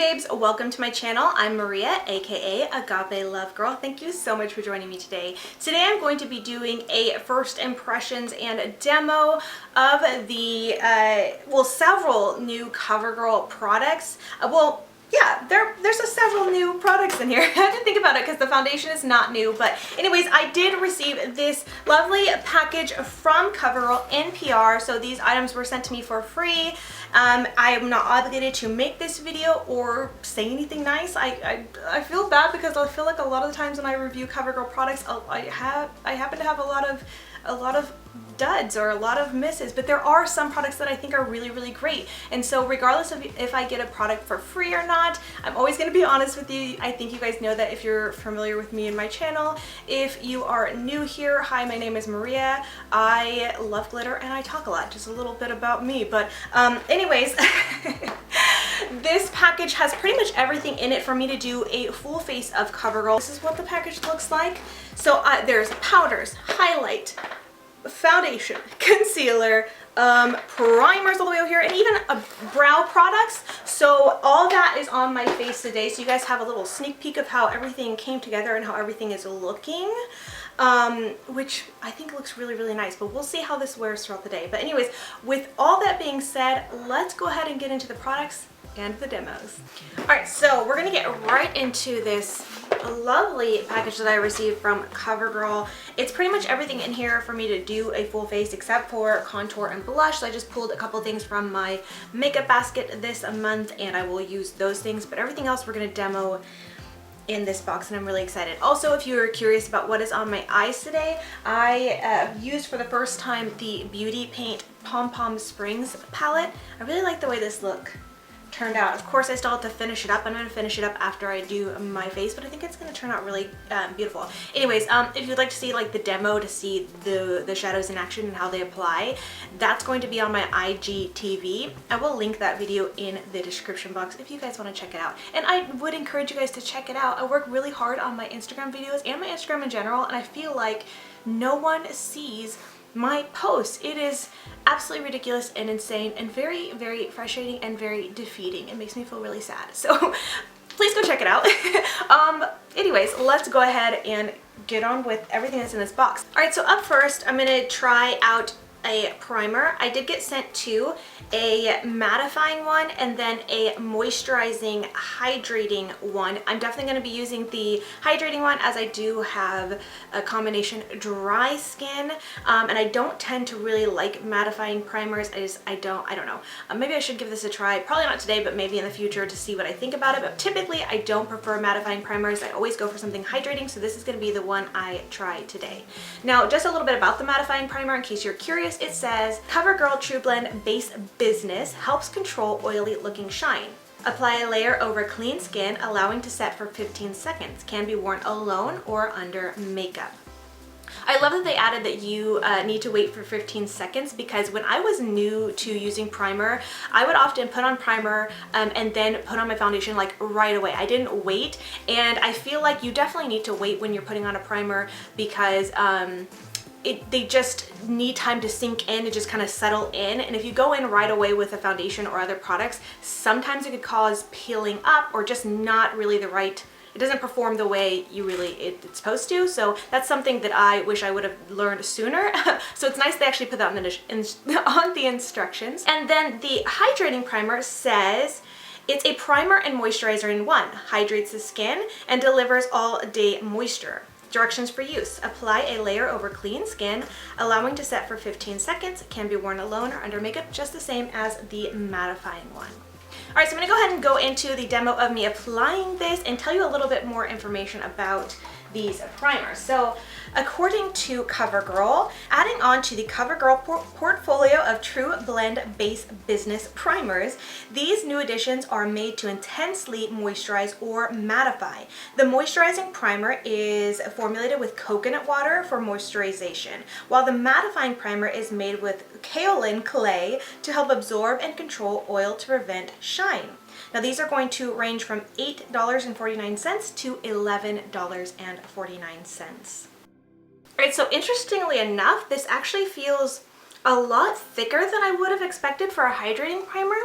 babes, welcome to my channel. I'm Maria, aka Agape Love Girl. Thank you so much for joining me today. Today I'm going to be doing a first impressions and a demo of the, several new CoverGirl products. Yeah, there's several new products in here. I had to think about it because the foundation is not new. But anyways, I did receive this lovely package from CoverGirl NPR. So these items were sent to me for free. I am not obligated to make this video or say anything nice. I feel bad because I feel like a lot of the times when I review CoverGirl products, I happen to have a lot of duds or a lot of misses, but there are some products that I think are really, really great. And so regardless of if I get a product for free or not, I'm always going to be honest with you. I think you guys know that if you're familiar with me and my channel. If you are new here, hi, my name is Maria. I love glitter and I talk a lot, just a little bit about me. But anyways, this package has pretty much everything in it for me to do a full face of CoverGirl. This is what the package looks like. So there's powders, highlight, foundation, concealer, primers all the way over here, and even brow products. So all that is on my face today. So you guys have a little sneak peek of how everything came together and how everything is looking, which I think looks really, really nice. But we'll see how this wears throughout the day. But anyways, with all that being said, let's go ahead and get into the products and the demos. All right, so we're gonna get right into this lovely package that I received from CoverGirl. It's pretty much everything in here for me to do a full face except for contour and blush. So I just pulled a couple things from my makeup basket this month and I will use those things, but everything else we're gonna demo in this box and I'm really excited. Also, if you are curious about what is on my eyes today, I used for the first time the Beauty Paint Pom Pom Springs palette. I really like the way this look turned out. Of course, I still have to finish it up. I'm going to finish it up after I do my face, but I think it's going to turn out really beautiful. Anyways, if you'd like to see like the demo to see the shadows in action and how they apply, that's going to be on my IGTV. I will link that video in the description box if you guys want to check it out. And I would encourage you guys to check it out. I work really hard on my Instagram videos and my Instagram in general, and I feel like no one sees my posts. It is absolutely ridiculous and insane and very, very frustrating and very defeating. It makes me feel really sad. So please go check it out. Anyways, let's go ahead and get on with everything that's in this box. All right, so up first, I'm gonna try out a primer. I did get sent two, a mattifying one and then a moisturizing, hydrating one. I'm definitely going to be using the hydrating one as I do have a combination dry skin, and I don't tend to really like mattifying primers. I don't know. Maybe I should give this a try. Probably not today, but maybe in the future to see what I think about it. But typically I don't prefer mattifying primers. I always go for something hydrating, so this is going to be the one I try today. Now, just a little bit about the mattifying primer in case you're curious. It says, CoverGirl TruBlend Base Business helps control oily looking shine. Apply a layer over clean skin, allowing to set for 15 seconds. Can be worn alone or under makeup. I love that they added that you need to wait for 15 seconds because when I was new to using primer, I would often put on primer and then put on my foundation like right away. I didn't wait, and I feel like you definitely need to wait when you're putting on a primer because they just need time to sink in and just kind of settle in. And if you go in right away with a foundation or other products, sometimes it could cause peeling up or just not really the right, it doesn't perform the way it's supposed to. So that's something that I wish I would have learned sooner. So it's nice they actually put that on the instructions. And then the hydrating primer says, it's a primer and moisturizer in one, hydrates the skin and delivers all day moisture. Directions for use. Apply a layer over clean skin, allowing to set for 15 seconds. Can be worn alone or under makeup, just the same as the mattifying one. All right, so I'm gonna go ahead and go into the demo of me applying this and tell you a little bit more information about these primers. So according to CoverGirl, adding on to the CoverGirl portfolio of TruBlend Base Business primers, these new additions are made to intensely moisturize or mattify. The moisturizing primer is formulated with coconut water for moisturization, while the mattifying primer is made with kaolin clay to help absorb and control oil to prevent shine. Now these are going to range from $8.49 to $11.49. Alright, so interestingly enough, this actually feels a lot thicker than I would have expected for a hydrating primer.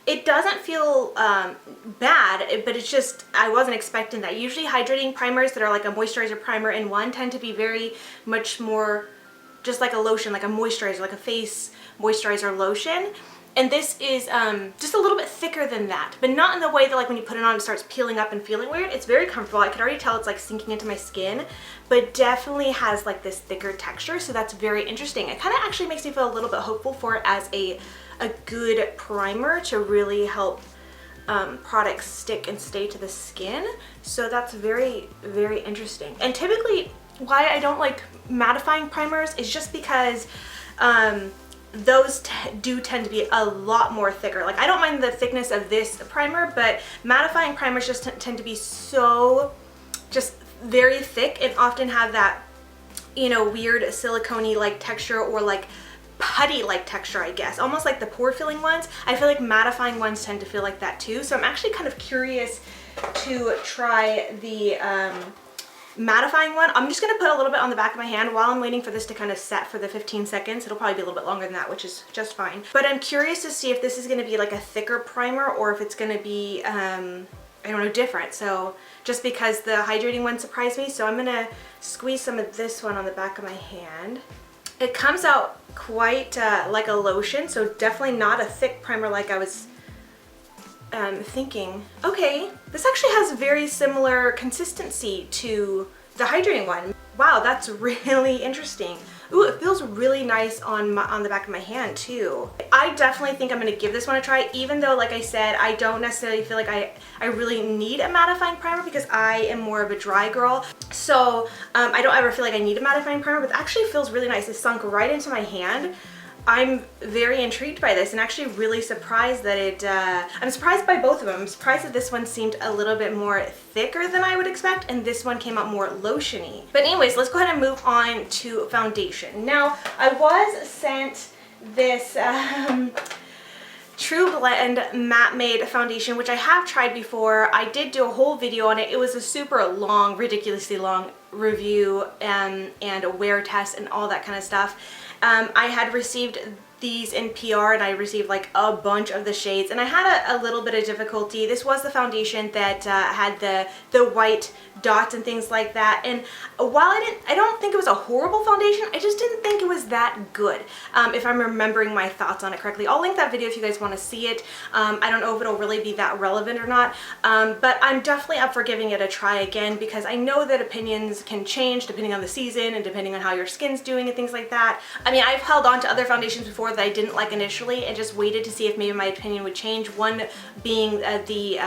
It doesn't feel bad, but it's just, I wasn't expecting that. Usually hydrating primers that are like a moisturizer primer in one tend to be very much more just like a lotion, like a moisturizer, like a face moisturizer lotion. And this is just a little bit thicker than that, but not in the way that like when you put it on it starts peeling up and feeling weird. It's very comfortable. I can already tell it's like sinking into my skin, but definitely has like this thicker texture, so that's very interesting. It kind of actually makes me feel a little bit hopeful for it as a good primer to really help products stick and stay to the skin. So that's very, very interesting. And typically why I don't like mattifying primers is just because those do tend to be a lot more thicker. Like I don't mind the thickness of this primer, but mattifying primers just tend to be so just very thick and often have that, you know, weird silicone-y like texture or like putty like texture, I guess, almost like the pore filling ones. I feel like mattifying ones tend to feel like that too. So I'm actually kind of curious to try the mattifying one. I'm just going to put a little bit on the back of my hand while I'm waiting for this to kind of set for the 15 seconds. It'll probably be a little bit longer than that, which is just fine. But I'm curious to see if this is going to be like a thicker primer or if it's going to be, I don't know, different. So just because the hydrating one surprised me, so I'm going to squeeze some of this one on the back of my hand. It comes out quite like a lotion, so definitely not a thick primer like I was thinking. Okay, this actually has very similar consistency to the hydrating one. Wow, that's really interesting. Ooh, it feels really nice on the back of my hand too. I definitely think I'm gonna give this one a try, even though, like I said, I don't necessarily feel like I really need a mattifying primer because I am more of a dry girl. So I don't ever feel like I need a mattifying primer, but it actually feels really nice. It sunk right into my hand. I'm very intrigued by this and actually really surprised that it, I'm surprised by both of them. I'm surprised that this one seemed a little bit more thicker than I would expect and this one came out more lotion-y. But anyways, let's go ahead and move on to foundation. Now, I was sent this TruBlend Matte Made foundation, which I have tried before. I did do a whole video on it. It was a super long, ridiculously long review and a wear test and all that kind of stuff. I had received these in PR and I received like a bunch of the shades and I had a little bit of difficulty. This was the foundation that had the white dots and things like that, and while I don't think it was a horrible foundation, I just didn't think it was that good, if I'm remembering my thoughts on it correctly. I'll link that video if you guys want to see it. I don't know if it'll really be that relevant or not, but I'm definitely up for giving it a try again because I know that opinions can change depending on the season and depending on how your skin's doing and things like that. I mean, I've held on to other foundations before that I didn't like initially and just waited to see if maybe my opinion would change. One being the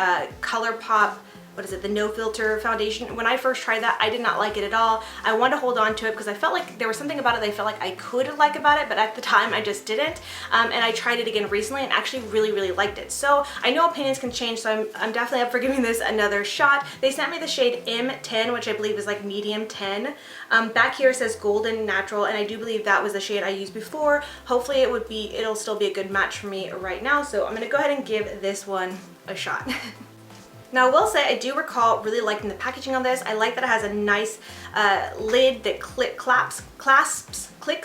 ColourPop, what is it, the no filter foundation. When I first tried that, I did not like it at all. I wanted to hold on to it because I felt like there was something about it that I felt like I could like about it, but at the time I just didn't. And I tried it again recently and actually really, really liked it. So I know opinions can change, so I'm definitely up for giving this another shot. They sent me the shade M10, which I believe is like medium 10. Back here it says Golden Natural, and I do believe that was the shade I used before. Hopefully it'll still be a good match for me right now. So I'm gonna go ahead and give this one a shot. Now I will say I do recall really liking the packaging on this. I like that it has a nice lid that clicks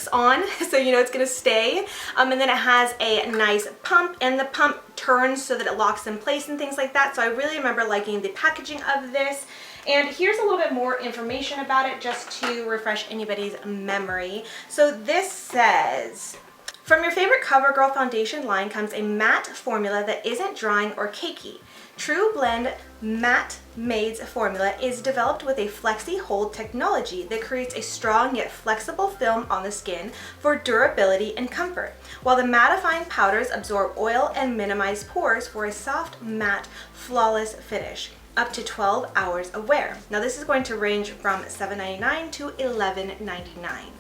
on, so you know it's gonna stay. And then it has a nice pump, and the pump turns so that it locks in place and things like that. So I really remember liking the packaging of this. And here's a little bit more information about it just to refresh anybody's memory. So this says, from your favorite CoverGirl foundation line comes a matte formula that isn't drying or cakey. TruBlend Matte Made's formula is developed with a Flexi Hold technology that creates a strong yet flexible film on the skin for durability and comfort, while the mattifying powders absorb oil and minimize pores for a soft, matte, flawless finish. Up to 12 hours of wear. Now this is going to range from $7.99 to $11.99.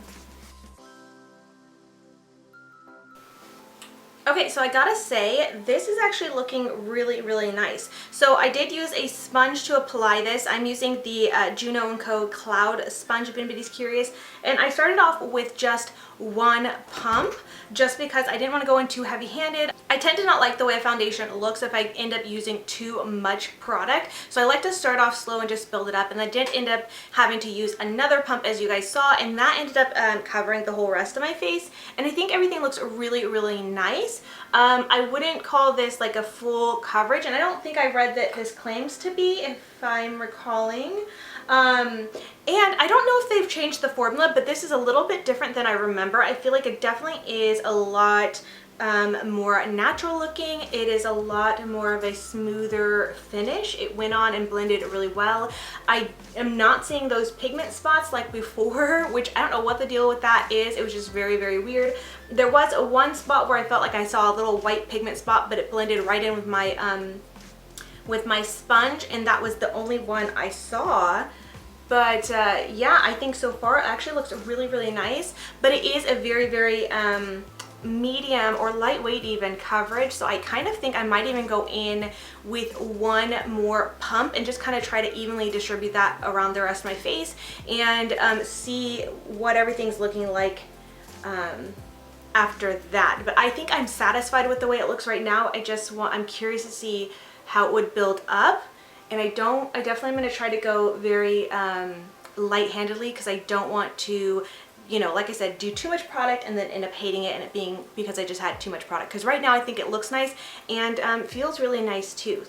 Okay, so I gotta say, this is actually looking really, really nice. So I did use a sponge to apply this. I'm using the Juno & Co. Cloud Sponge if anybody's curious. And I started off with just one pump just because I didn't want to go in too heavy-handed. I tend to not like the way a foundation looks if I end up using too much product. So I like to start off slow and just build it up. And I did end up having to use another pump, as you guys saw, and that ended up covering the whole rest of my face. And I think everything looks really, really nice. I wouldn't call this like a full coverage, and I don't think I read that this claims to be, if I'm recalling. And I don't know if they've changed the formula, but this is a little bit different than I remember. I feel like it definitely is a lot more natural looking. It is a lot more of a smoother finish. It went on and blended really well. I am not seeing those pigment spots like before, which I don't know what the deal with that is. It was just very, very weird. There was one spot where I felt like I saw a little white pigment spot, but it blended right in with my sponge, and that was the only one I saw. But yeah, I think so far it actually looks really, really nice, but it is a very, very medium or lightweight even coverage. So I kind of think I might even go in with one more pump and just kind of try to evenly distribute that around the rest of my face and see what everything's looking like after that. But I think I'm satisfied with the way it looks right now. I'm curious to see how it would build up. And I definitely am going to try to go very light-handedly because I don't want to, you know, like I said, do too much product and then end up hating it and it being because I just had too much product. Because right now I think it looks nice and feels really nice too.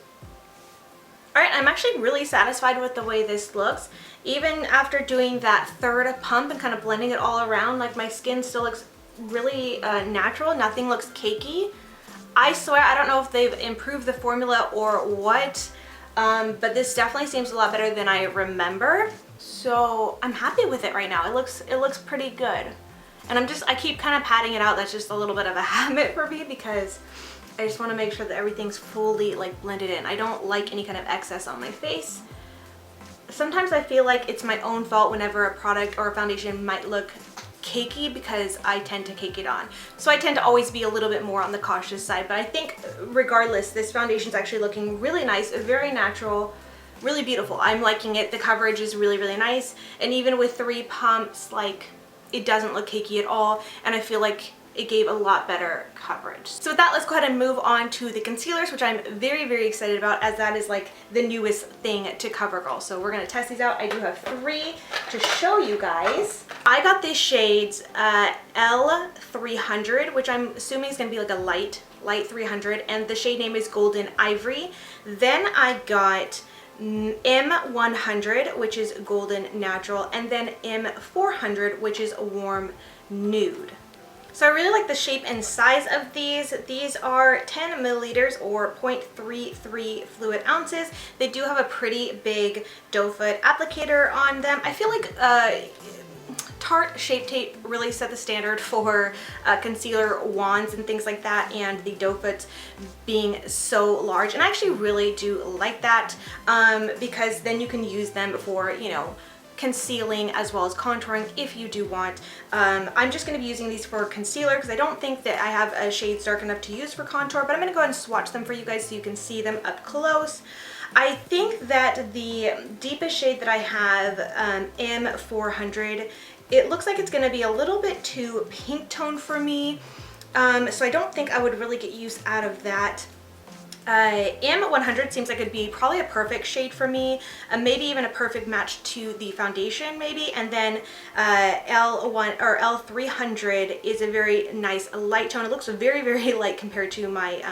Alright, I'm actually really satisfied with the way this looks. Even after doing that third pump and kind of blending it all around, like my skin still looks really natural. Nothing looks cakey. I swear, I don't know if they've improved the formula or what. But this definitely seems a lot better than I remember. So I'm happy with it right now. It looks pretty good. And I keep kind of patting it out. That's just a little bit of a habit for me because I just want to make sure that everything's fully like blended in. I don't like any kind of excess on my face. Sometimes I feel like it's my own fault whenever a product or a foundation might look cakey because I tend to cake it on. So I tend to always be a little bit more on the cautious side, but I think regardless, this foundation is actually looking really nice, very natural, really beautiful. I'm liking it. The coverage is really, really nice. And even with 3 pumps, like, it doesn't look cakey at all. And I feel like it gave a lot better coverage. So with that, let's go ahead and move on to the concealers, which I'm very, very excited about as that is like the newest thing to CoverGirl. So we're gonna test these out. I do have 3 to show you guys. I got these shades L300, which I'm assuming is gonna be like a light 300, and the shade name is Golden Ivory. Then I got M100, which is Golden Natural, and then M400, which is Warm Nude. So I really like the shape and size of these. These are 10 milliliters or 0.33 fluid ounces. They do have a pretty big doe foot applicator on them. I feel like Tarte Shape Tape really set the standard for concealer wands and things like that, and the doe foot being so large. And I actually really do like that because then you can use them for, you know, concealing as well as contouring if you do want. I'm just going to be using these for concealer because I don't think that I have shades dark enough to use for contour, but I'm going to go ahead and swatch them for you guys so you can see them up close. I think that the deepest shade that I have, M400, it looks like it's going to be a little bit too pink tone for me, so I don't think I would really get use out of that. M100 seems like it'd be probably a perfect shade for me, maybe even a perfect match to the foundation maybe, and then L1 or L300 is a very nice light tone. It looks very, very light compared to my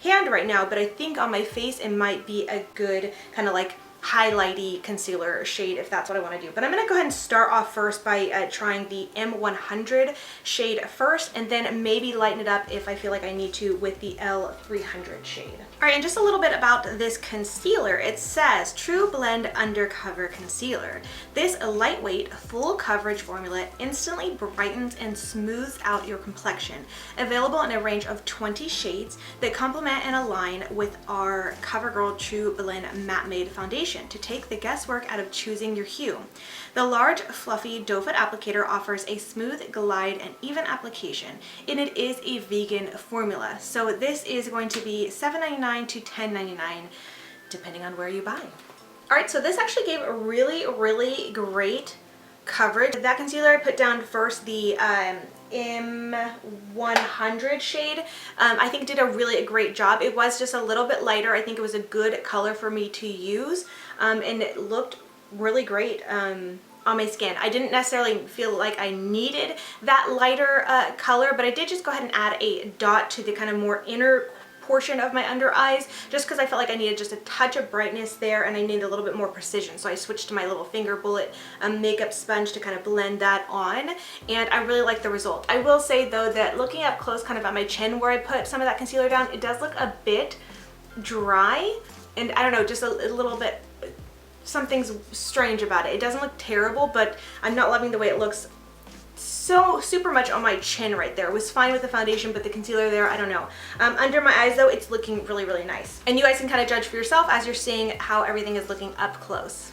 hand right now, but I think on my face it might be a good kind of like highlighty concealer shade if that's what I want to do. But I'm going to go ahead and start off first by trying the M100 shade first, and then maybe lighten it up if I feel like I need to with the L300 shade. Alright, and just a little bit about this concealer. It says TruBlend Undercover Concealer. This lightweight, full coverage formula instantly brightens and smooths out your complexion. Available in a range of 20 shades that complement and align with our CoverGirl TruBlend Matte Made Foundation to take the guesswork out of choosing your hue. The large, fluffy doe foot applicator offers a smooth, glide, and even application, and it is a vegan formula. So this is going to be $7.99 to $10.99, depending on where you buy. Alright, so this actually gave a really, really great coverage. That concealer, I put down first the M100 shade. I think did a really great job. It was just a little bit lighter. I think it was a good color for me to use, and it looked really great on my skin. I didn't necessarily feel like I needed that lighter color, but I did just go ahead and add a dot to the kind of more inner portion of my under eyes, just because I felt like I needed just a touch of brightness there and I needed a little bit more precision. So I switched to my little finger bullet makeup sponge to kind of blend that on, and I really like the result. I will say though that looking up close kind of at my chin where I put some of that concealer down, it does look a bit dry, and I don't know, just a little bit, something's strange about it. It doesn't look terrible, but I'm not loving the way it looks so super much on my chin right there. It was fine with the foundation, but the concealer there, I don't know. Under my eyes though, it's looking really, really nice. And you guys can kind of judge for yourself as you're seeing how everything is looking up close.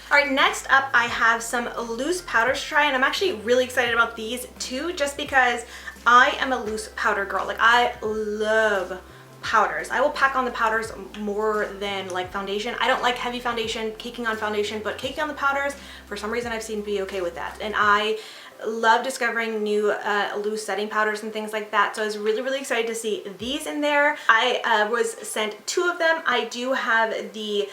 All right, next up I have some loose powders to try, and I'm actually really excited about these too, just because I am a loose powder girl. Like, I love powders. I will pack on the powders more than like foundation. I don't like heavy foundation, caking on foundation, but caking on the powders, for some reason I've seen be okay with that. And I love discovering new loose setting powders and things like that. So I was really, really excited to see these in there. I was sent 2 of them. I do have the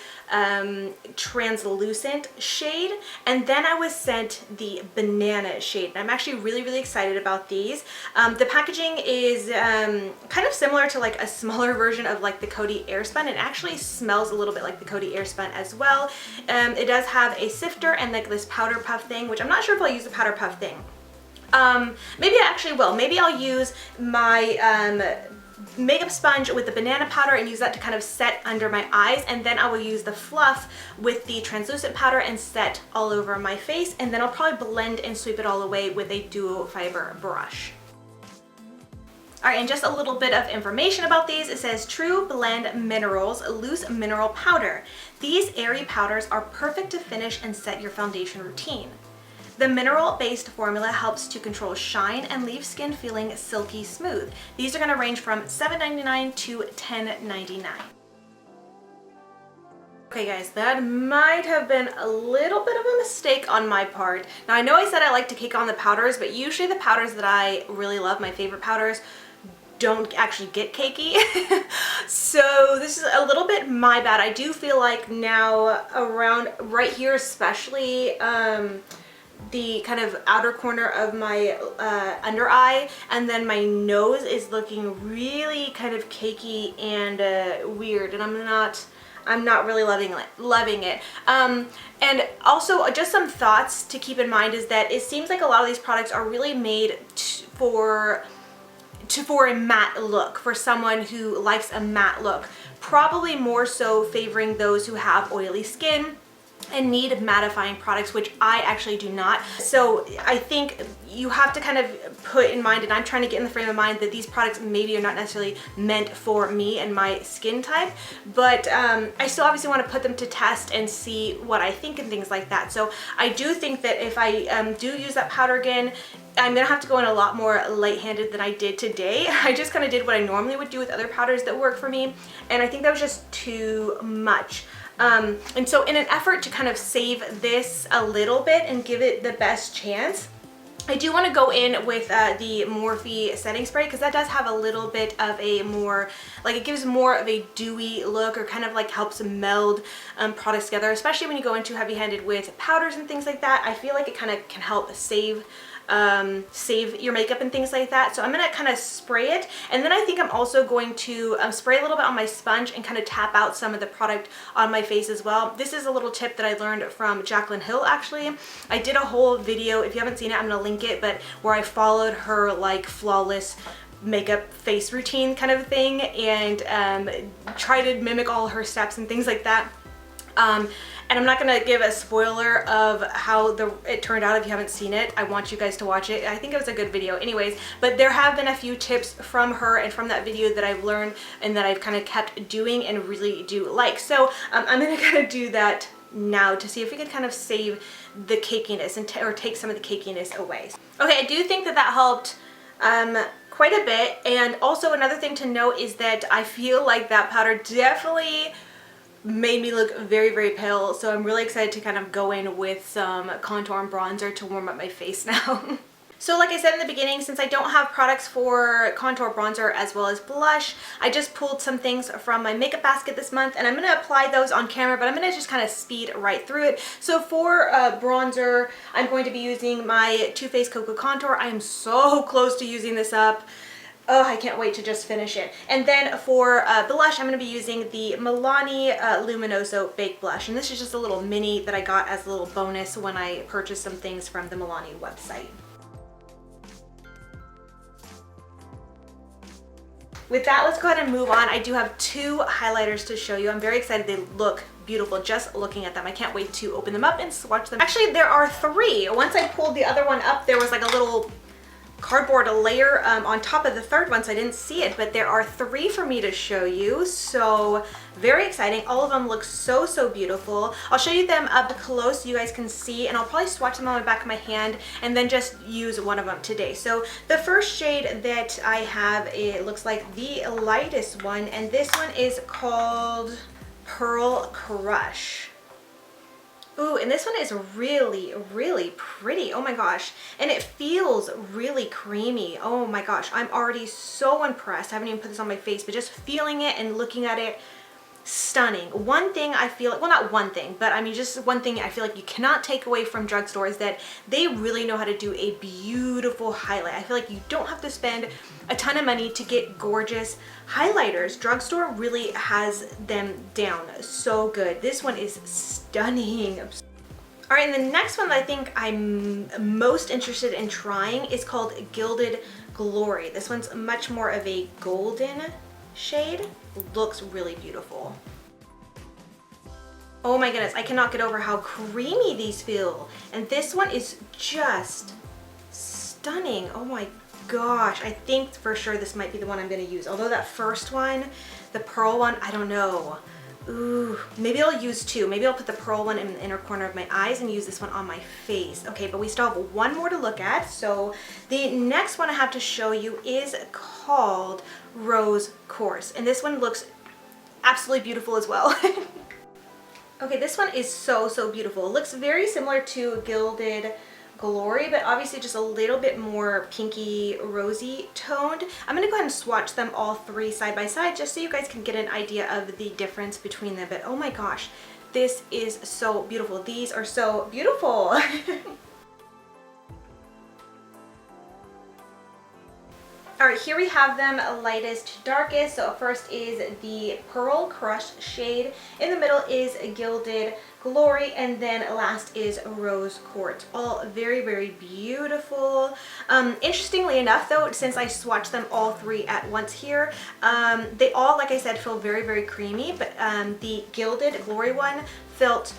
translucent shade, and then I was sent the banana shade. And I'm actually really, really excited about these. The packaging is kind of similar to like a smaller version of like the Coty Airspun. It actually smells a little bit like the Coty Airspun as well. It does have a sifter and like this powder puff thing, which I'm not sure if I'll use the powder puff thing. Maybe I actually will. Maybe I'll use my makeup sponge with the banana powder and use that to kind of set under my eyes, and then I will use the fluff with the translucent powder and set all over my face, and then I'll probably blend and sweep it all away with a duo fiber brush. All right, and just a little bit of information about these. It says TruBlend Minerals Loose Mineral Powder. These airy powders are perfect to finish and set your foundation routine. The mineral-based formula helps to control shine and leave skin feeling silky smooth. These are going to range from $7.99 to $10.99. Okay guys, that might have been a little bit of a mistake on my part. Now I know I said I like to cake on the powders, but usually the powders that I really love, my favorite powders, don't actually get cakey. So this is a little bit my bad. I do feel like now around right here especially, the kind of outer corner of my under eye, and then my nose is looking really kind of cakey and weird, and I'm not really loving it. And also just some thoughts to keep in mind is that it seems like a lot of these products are really made for a matte look, for someone who likes a matte look, probably more so favoring those who have oily skin and need mattifying products, which I actually do not. So I think you have to kind of put in mind, and I'm trying to get in the frame of mind that these products maybe are not necessarily meant for me and my skin type, but I still obviously want to put them to test and see what I think and things like that. So I do think that if I do use that powder again, I'm gonna have to go in a lot more light-handed than I did today. I just kind of did what I normally would do with other powders that work for me, and I think that was just too much. And so in an effort to kind of save this a little bit and give it the best chance, I do want to go in with the Morphe setting spray, because that does have a little bit of a more, like, it gives more of a dewy look, or kind of like helps meld products together, especially when you go in too heavy-handed with powders and things like that. I feel like it kind of can help save your makeup and things like that. So I'm gonna kind of spray it, and then I think I'm also going to spray a little bit on my sponge and kind of tap out some of the product on my face as well. This is a little tip that I learned from Jaclyn Hill, actually. I did a whole video, if you haven't seen it, I'm gonna link it, but where I followed her like flawless makeup face routine kind of thing, and try to mimic all her steps and things like that. And I'm not going to give a spoiler of how it turned out if you haven't seen it. I want you guys to watch it. I think it was a good video anyways, but there have been a few tips from her and from that video that I've learned and that I've kind of kept doing and really do like. So I'm going to kind of do that now to see if we can kind of save the cakiness and or take some of the cakiness away. Okay, I do think that helped quite a bit. And also another thing to note is that I feel like that powder definitely made me look very, very pale, so I'm really excited to kind of go in with some contour and bronzer to warm up my face now. So like I said in the beginning, since I don't have products for contour, bronzer, as well as blush, I just pulled some things from my makeup basket this month, and I'm going to apply those on camera, but I'm going to just kind of speed right through it. So for bronzer, I'm going to be using my Too Faced Cocoa Contour. I am so close to using this up. Oh, I can't wait to just finish it. And then for blush, I'm going to be using the Milani Luminoso Baked Blush. And this is just a little mini that I got as a little bonus when I purchased some things from the Milani website. With that, let's go ahead and move on. I do have two highlighters to show you. I'm very excited. They look beautiful just looking at them. I can't wait to open them up and swatch them. Actually, there are three. Once I pulled the other one up, there was like a little cardboard layer on top of the third one, so I didn't see it, but there are three for me to show you, so very exciting. All of them look so beautiful. I'll show you them up close so you guys can see, and I'll probably swatch them on the back of my hand and then just use one of them today. So the first shade that I have, it looks like the lightest one, and this one is called Pearl Crush. Ooh, and this one is really pretty. Oh my gosh. And it feels really creamy. Oh my gosh. I'm already so impressed. I haven't even put this on my face, but just feeling it and looking at it, stunning. One thing I feel like, well, not one thing, but I mean just one thing I feel like you cannot take away from drugstore is that they really know how to do a beautiful highlight. I feel like you don't have to spend a ton of money to get gorgeous highlighters. Drugstore really has them down so good. This one is stunning. All right, and the next one that I think I'm most interested in trying is called Gilded Glory. This one's much more of a golden shade. Looks really beautiful. Oh my goodness, I cannot get over how creamy these feel. And this one is just stunning. Oh my gosh, I think for sure this might be the one I'm going to use. Although that first one, the pearl one, I don't know. Ooh, maybe I'll use two. Maybe I'll put the pearl one in the inner corner of my eyes and use this one on my face. Okay, but we still have one more to look at. So the next one I have to show you is called Rose Quartz. And this one looks absolutely beautiful as well. Okay, this one is so beautiful. It looks very similar to Gilded Glory, but obviously just a little bit more pinky rosy toned. I'm gonna go ahead and swatch them all three side by side just so you guys can get an idea of the difference between them. But oh my gosh, this is so beautiful. These are so beautiful. All right, here we have them lightest to darkest. So first is the Pearl Crush shade. In the middle is Gilded Glory, and then last is Rose Quartz. All very beautiful. Interestingly enough though, since I swatched them all three at once here, they all, like I said, feel very creamy, but the Gilded Glory one felt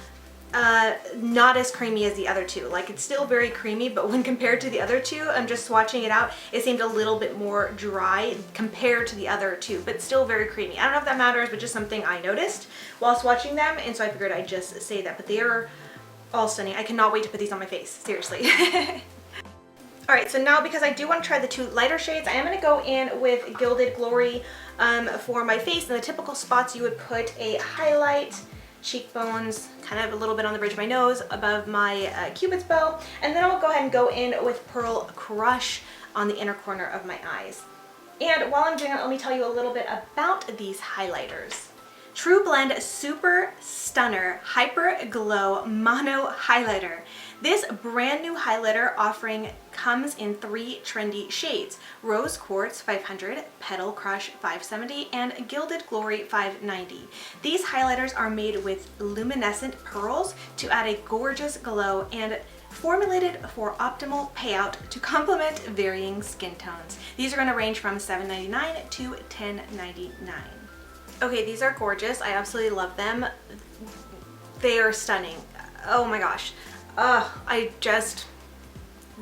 not as creamy as the other two. Like, it's still very creamy, but when compared to the other two, I'm just swatching it out, it seemed a little bit more dry compared to the other two, but still very creamy. I don't know if that matters, but just something I noticed while swatching them, and so I figured I'd just say that. But they are all stunning. I cannot wait to put these on my face, seriously. Alright, so now because I do want to try the two lighter shades, I am going to go in with Gilded Glory for my face. In the typical spots you would put a highlight, cheekbones, kind of a little bit on the bridge of my nose, above my cupid's bow, and then I'll go ahead and go in with Pearl Crush on the inner corner of my eyes. And while I'm doing it, let me tell you a little bit about these highlighters. TruBlend Super Stunner Hyper Glow Mono Highlighter. This brand new highlighter offering comes in three trendy shades: Rose Quartz 500, Petal Crush 570, and Gilded Glory 590. These highlighters are made with luminescent pearls to add a gorgeous glow and formulated for optimal payout to complement varying skin tones. These are going to range from $7.99 to $10.99. Okay, these are gorgeous. I absolutely love them. They are stunning. Oh my gosh.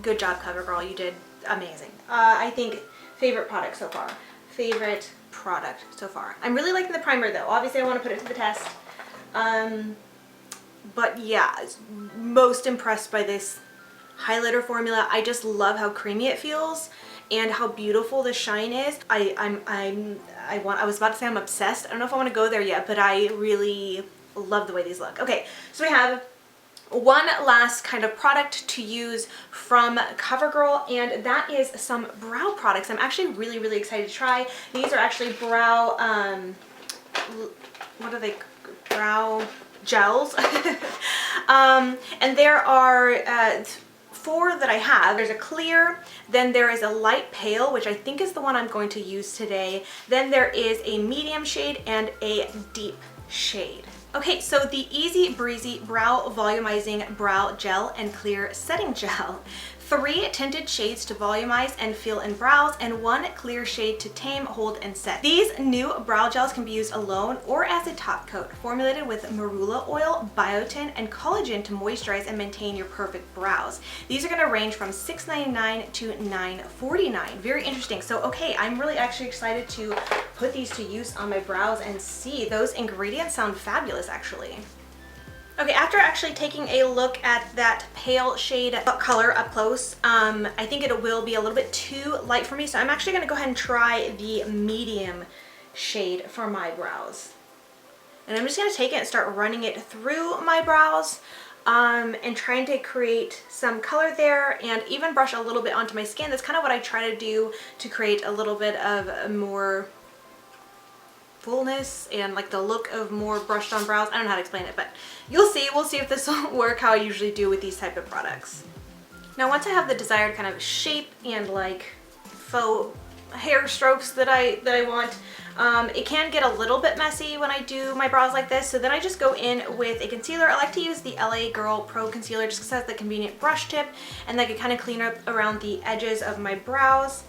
Good job, CoverGirl. You did amazing. I think favorite product so far. Favorite product so far. I'm really liking the primer though. Obviously I want to put it to the test. But yeah, most impressed by this highlighter formula. I just love how creamy it feels and how beautiful the shine is. I was about to say I'm obsessed. I don't know if I want to go there yet, but I really love the way these look. Okay, so we have one last kind of product to use from CoverGirl, and that is some brow products. I'm actually really excited to try. These are actually brow, what are they? Brow gels. And there are 4 that I have. There's a clear, then there is a light pale, which I think is the one I'm going to use today. Then there is a medium shade and a deep shade. Okay, so the Easy Breezy Brow Volumizing Brow Gel and Clear Setting Gel. 3 tinted shades to volumize and fill in brows, and 1 clear shade to tame, hold, and set. These new brow gels can be used alone or as a top coat, formulated with marula oil, biotin, and collagen to moisturize and maintain your perfect brows. These are going to range from $6.99 to $9.49. Very interesting. So, okay, I'm really actually excited to put these to use on my brows and see. Those ingredients sound fabulous, actually. Okay, after actually taking a look at that pale shade color up close, I think it will be a little bit too light for me, so I'm actually going to go ahead and try the medium shade for my brows. And I'm just going to take it and start running it through my brows, and trying to create some color there and even brush a little bit onto my skin. That's kind of what I try to do to create a little bit of a more fullness and like the look of more brushed on brows. I don't know how to explain it, but you'll see. We'll see if this will work how I usually do with these type of products. Now once I have the desired kind of shape and like faux hair strokes that I want, it can get a little bit messy when I do my brows like this, so then I just go in with a concealer. I like to use the LA Girl Pro Concealer just because it has the convenient brush tip and I can kind of clean up around the edges of my brows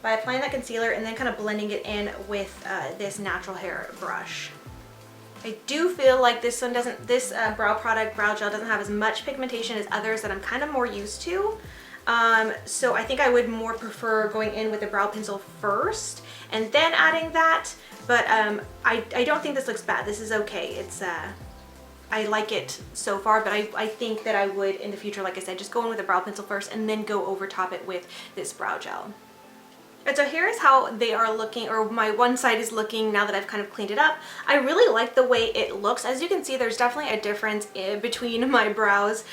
by applying that concealer and then kind of blending it in with this natural hair brush. I do feel like this one doesn't, this brow gel doesn't have as much pigmentation as others that I'm kind of more used to. So I think I would more prefer going in with a brow pencil first and then adding that, but I don't think this looks bad. This is okay. It's I like it so far, but I think that I would in the future, like I said, just go in with a brow pencil first and then go over top it with this brow gel. And so here is how they are looking, or my one side is looking now that I've kind of cleaned it up. I really like the way it looks. As you can see, there's definitely a difference between my brows.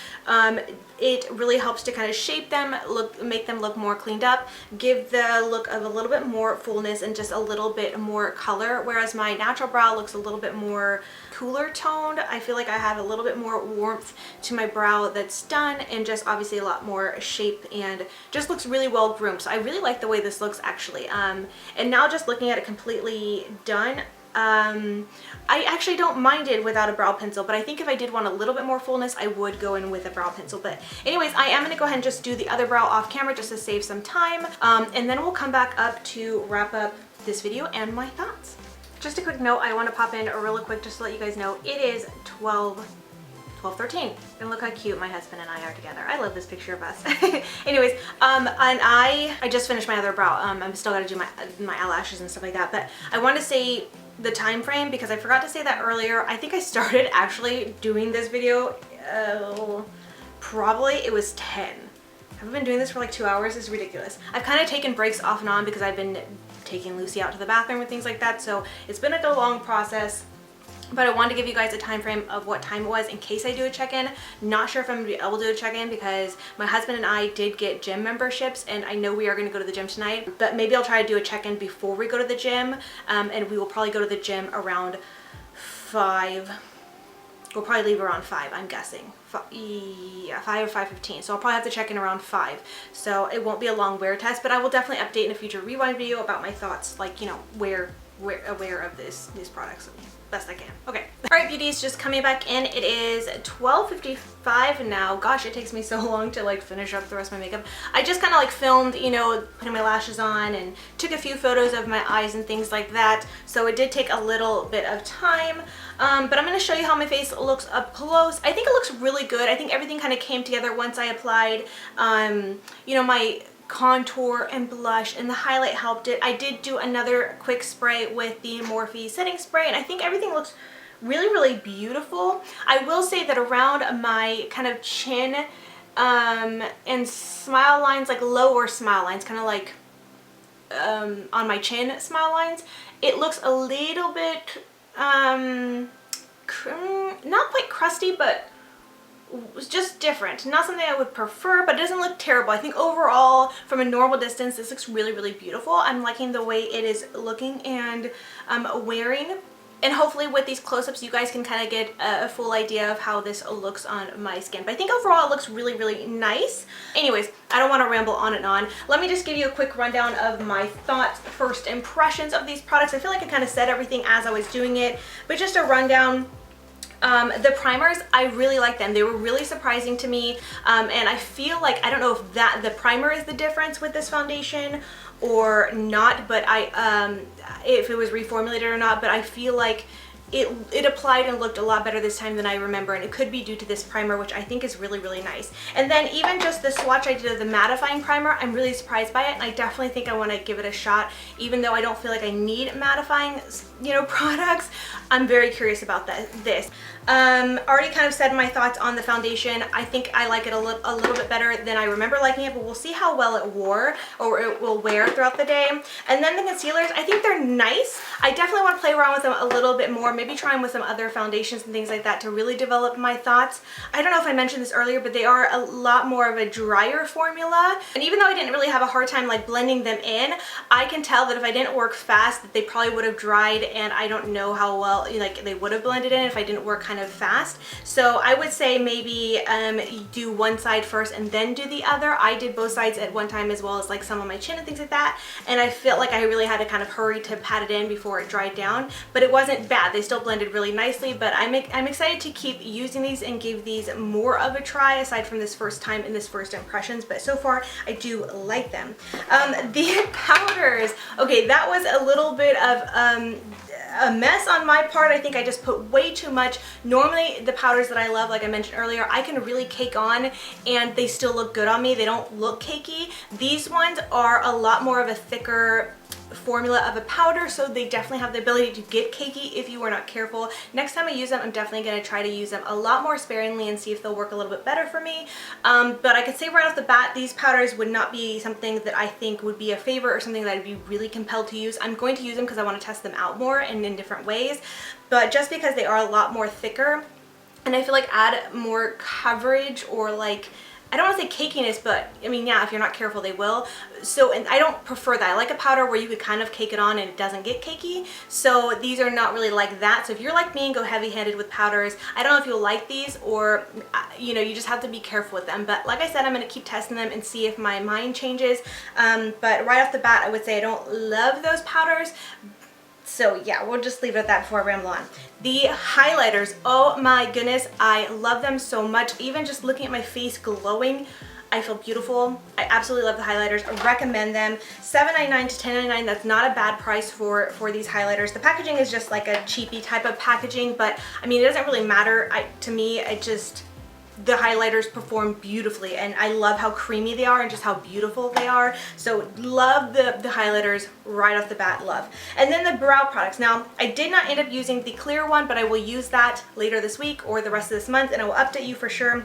It really helps to kind of shape them, make them look more cleaned up, give the look of a little bit more fullness and just a little bit more color, whereas my natural brow looks a little bit more cooler toned. I feel like I have a little bit more warmth to my brow that's done, and just obviously a lot more shape and just looks really well groomed. So I really like the way this looks actually. And now just looking at it completely done, I actually don't mind it without a brow pencil, but I think if I did want a little bit more fullness, I would go in with a brow pencil. But anyways, I am going to go ahead and just do the other brow off camera just to save some time, and then we'll come back up to wrap up this video and my thoughts. Just a quick note, I want to pop in really quick just to let you guys know it is 12:13, and look how cute my husband and I are together. I love this picture of us. Anyways, and I just finished my other brow. I'm still got to do my eyelashes and stuff like that, but I want to say the time frame because I forgot to say that earlier. I think I started actually doing this video, probably it was 10. I've been doing this for like 2 hours. It's ridiculous. I've kind of taken breaks off and on because I've been taking Lucy out to the bathroom and things like that, so it's been like a long process. But I wanted to give you guys a time frame of what time it was in case I do a check-in. Not sure if I'm going to be able to do a check-in because my husband and I did get gym memberships, and I know we are going to go to the gym tonight. But maybe I'll try to do a check-in before we go to the gym, and we will probably go to the gym around 5. We'll probably leave around 5, I'm guessing. Yeah, 5 or 5:15. So I'll probably have to check in around 5. So it won't be a long wear test, but I will definitely update in a future rewind video about my thoughts, like, you know, aware of these products best I can. Okay. All right, beauties, just coming back in. It is 12:55 now. Gosh, it takes me so long to like finish up the rest of my makeup. I just kind of like filmed, you know, putting my lashes on and took a few photos of my eyes and things like that. So it did take a little bit of time. But I'm going to show you how my face looks up close. I think it looks really good. I think everything kind of came together once I applied, you know, my contour and blush, and the highlight helped it. I did do another quick spray with the Morphe setting spray, and I think everything looks really beautiful. I will say that around my kind of chin and smile lines, like lower smile lines, kind of like on my chin smile lines, it looks a little bit not quite crusty, but was just different. Not something I would prefer, but it doesn't look terrible. I think overall, from a normal distance, this looks really, really beautiful. I'm liking the way it is looking and wearing. And hopefully with these close-ups, you guys can kind of get a full idea of how this looks on my skin. But I think overall it looks really, really nice. Anyways, I don't want to ramble on and on. Let me just give you a quick rundown of my thoughts, first impressions of these products. I feel like I kind of said everything as I was doing it, but just a rundown. The primers, I really like them. They were really surprising to me, and I feel like, I don't know if the primer is the difference with this foundation or not, but if it was reformulated or not, but I feel like it applied and looked a lot better this time than I remember, and it could be due to this primer, which I think is really, really nice. And then even just the swatch I did of the mattifying primer, I'm really surprised by it, and I definitely think I want to give it a shot, even though I don't feel like I need mattifying, you know, products. I'm very curious about this. Already kind of said my thoughts on the foundation. I think I like it a little bit better than I remember liking it, but we'll see how well it wore or it will wear throughout the day. And then the concealers, I think they're nice. I definitely want to play around with them a little bit more, maybe try them with some other foundations and things like that to really develop my thoughts. I don't know if I mentioned this earlier, but they are a lot more of a drier formula. And even though I didn't really have a hard time like blending them in, I can tell that if I didn't work fast, that they probably would have dried, and I don't know how well like they would have blended in if I didn't work kind of fast. So I would say maybe do one side first and then do the other. I did both sides at one time, as well as like some on my chin and things like that, and I felt like I really had to kind of hurry to pat it in before it dried down, but it wasn't bad. They still blended really nicely, but I'm excited to keep using these and give these more of a try aside from this first time and this first impressions, but so far I do like them. The powders, okay, that was a little bit of a mess on my part. I think I just put way too much. Normally the powders that I love, like I mentioned earlier, I can really cake on and they still look good on me. They don't look cakey. These ones are a lot more of a thicker formula of a powder, so they definitely have the ability to get cakey if you are not careful. Next time I use them, I'm definitely going to try to use them a lot more sparingly and see if they'll work a little bit better for me. But I could say right off the bat, these powders would not be something that I think would be a favorite or something that I'd be really compelled to use. I'm going to use them because I want to test them out more and in different ways, but just because they are a lot more thicker and I feel like add more coverage, or like, I don't want to say cakiness, but I mean, yeah, if you're not careful, they will. So, and I don't prefer that. I like a powder where you could kind of cake it on and it doesn't get cakey. So these are not really like that. So if you're like me and go heavy-handed with powders, I don't know if you'll like these, or, you know, you just have to be careful with them. But like I said, I'm going to keep testing them and see if my mind changes. But right off the bat, I would say I don't love those powders. So yeah, we'll just leave it at that before I ramble on. The highlighters, oh my goodness, I love them so much. Even just looking at my face glowing, I feel beautiful. I absolutely love the highlighters. I recommend them. $7.99 to $10.99, that's not a bad price for these highlighters. The packaging is just like a cheapy type of packaging, but I mean, it doesn't really matter. To me, the highlighters perform beautifully, and I love how creamy they are and just how beautiful they are. So love the highlighters right off the bat, love. And then the brow products. Now, I did not end up using the clear one, but I will use that later this week or the rest of this month, and I will update you for sure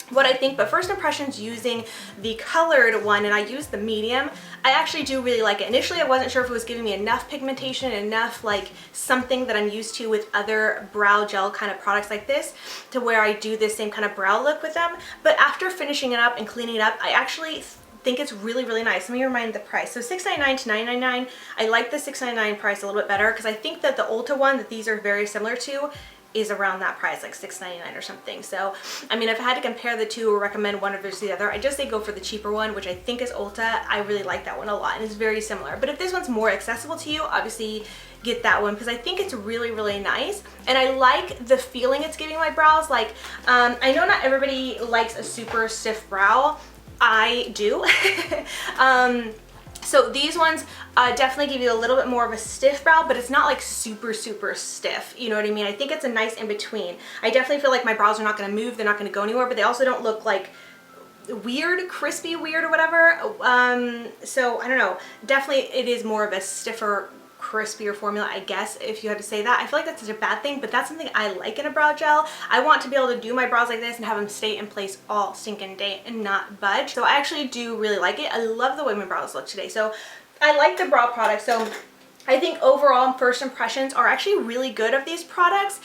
what I think. But first impressions using the colored one, and I used the medium, I actually do really like it. Initially I wasn't sure if it was giving me enough pigmentation, enough like something that I'm used to with other brow gel kind of products like this, to where I do this same kind of brow look with them. But after finishing it up and cleaning it up, I actually think it's really, really nice. Let me remind the price. So $6.99 to $9.99. I like the $6.99 price a little bit better, because I think that the Ulta one that these are very similar to is around that price, like $6.99 or something. So, I mean, if I had to compare the two or recommend one versus the other, I just say go for the cheaper one, which I think is Ulta. I really like that one a lot, and it's very similar. But if this one's more accessible to you, obviously get that one, because I think it's really, really nice. And I like the feeling it's giving my brows. Like, I know not everybody likes a super stiff brow. I do. So these ones definitely give you a little bit more of a stiff brow, but it's not like super, super stiff. You know what I mean? I think it's a nice in between. I definitely feel like my brows are not going to move. They're not going to go anywhere, but they also don't look like weird, crispy weird or whatever. So I don't know. Definitely it is more of a stiffer, crispier formula, I guess, if you had to say that. I feel like that's such a bad thing, but that's something I like in a brow gel. I want to be able to do my brows like this and have them stay in place all stinking day and not budge. So I actually do really like it. I love the way my brows look today. So I like the brow product. So I think overall first impressions are actually really good of these products.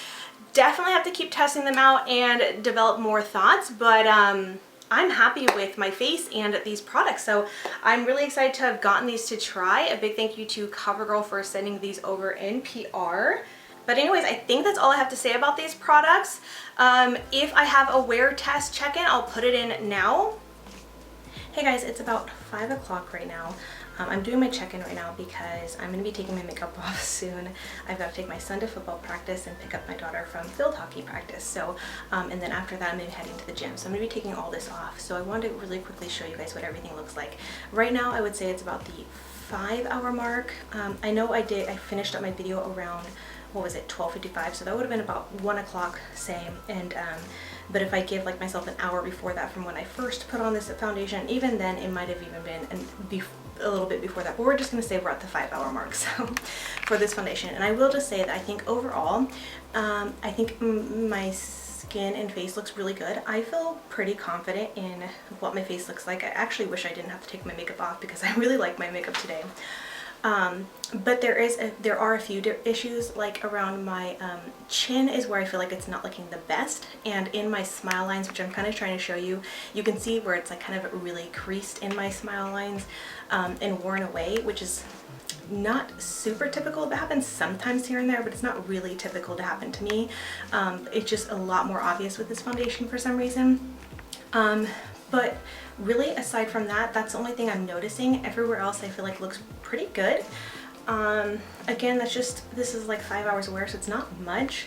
definitely have to keep testing them out and develop more thoughts, but I'm happy with my face and these products, so I'm really excited to have gotten these to try. A big thank you to CoverGirl for sending these over in PR. But anyways, I think that's all I have to say about these products. If I have a wear test check-in, I'll put it in now. Hey guys, it's about 5 o'clock right now. I'm doing my check-in right now because I'm going to be taking my makeup off soon. I've got to take my son to football practice and pick up my daughter from field hockey practice. So, and then after that I'm going to be heading to the gym. So I'm going to be taking all this off. So I wanted to really quickly show you guys what everything looks like. Right now I would say it's about the 5-hour mark. I know I finished up my video around, what was it, 12:55, so that would have been about 1 o'clock, say. And but if I give like myself an hour before that from when I first put on this foundation, even then it might have even been a little bit before that, but we're just going to say we're at the 5-hour mark so for this foundation. And I will just say that I think overall I think my skin and face looks really good. I feel pretty confident in what my face looks like. I actually wish I didn't have to take my makeup off because I really like my makeup today. But there are a few issues, like around my chin is where I feel like it's not looking the best, and in my smile lines, which I'm kind of trying to show you, you can see where it's like kind of really creased in my smile lines and worn away, which is not super typical. That happens sometimes here and there, but it's not really typical to happen to me. It's just a lot more obvious with this foundation for some reason. But really, aside from that, that's the only thing I'm noticing. Everywhere else I feel like looks pretty good. Again, this is like 5 hours of wear, so it's not much.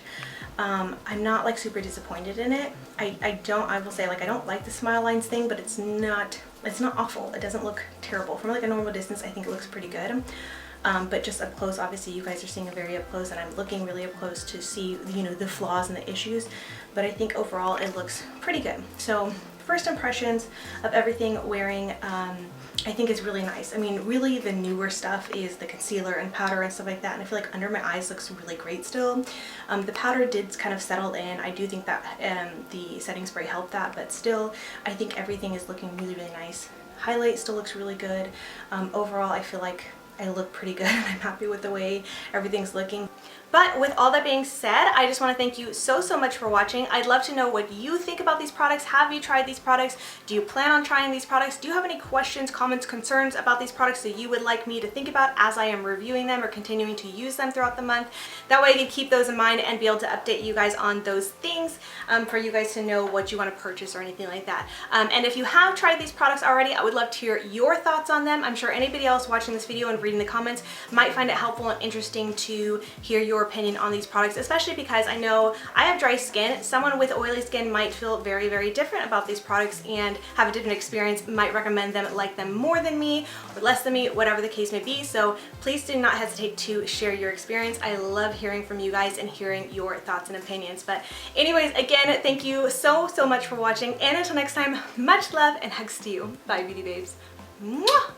I'm not like super disappointed in it. I will say, like, I don't like the smile lines thing, but it's not awful. It doesn't look terrible. From like a normal distance, I think it looks pretty good. But just up close, obviously you guys are seeing a very up close, and I'm looking really up close to see, you know, the flaws and the issues. But I think overall it looks pretty good. So first impressions of everything wearing, I think is really nice. I mean, really the newer stuff is the concealer and powder and stuff like that, and I feel like under my eyes looks really great still. The powder did kind of settle in. I do think that the setting spray helped that, but still I think everything is looking really, really nice. Highlight still looks really good. Overall I feel like I look pretty good. I'm happy with the way everything's looking. But with all that being said, I just want to thank you so much for watching. I'd love to know what you think about these products. Have you tried these products? Do you plan on trying these products? Do you have any questions, comments, concerns about these products that you would like me to think about as I am reviewing them or continuing to use them throughout the month? That way I can keep those in mind and be able to update you guys on those things for you guys to know what you want to purchase or anything like that. And if you have tried these products already, I would love to hear your thoughts on them. I'm sure anybody else watching this video and reading the comments might find it helpful and interesting to hear your opinion on these products, especially because I know I have dry skin. Someone with oily skin might feel very, very different about these products and have a different experience, might recommend them, like them more than me or less than me, whatever the case may be. So please do not hesitate to share your experience. I love hearing from you guys and hearing your thoughts and opinions. But anyways, again, thank you so much for watching, and until next time, much love and hugs to you. Bye, beauty babes. Mwah!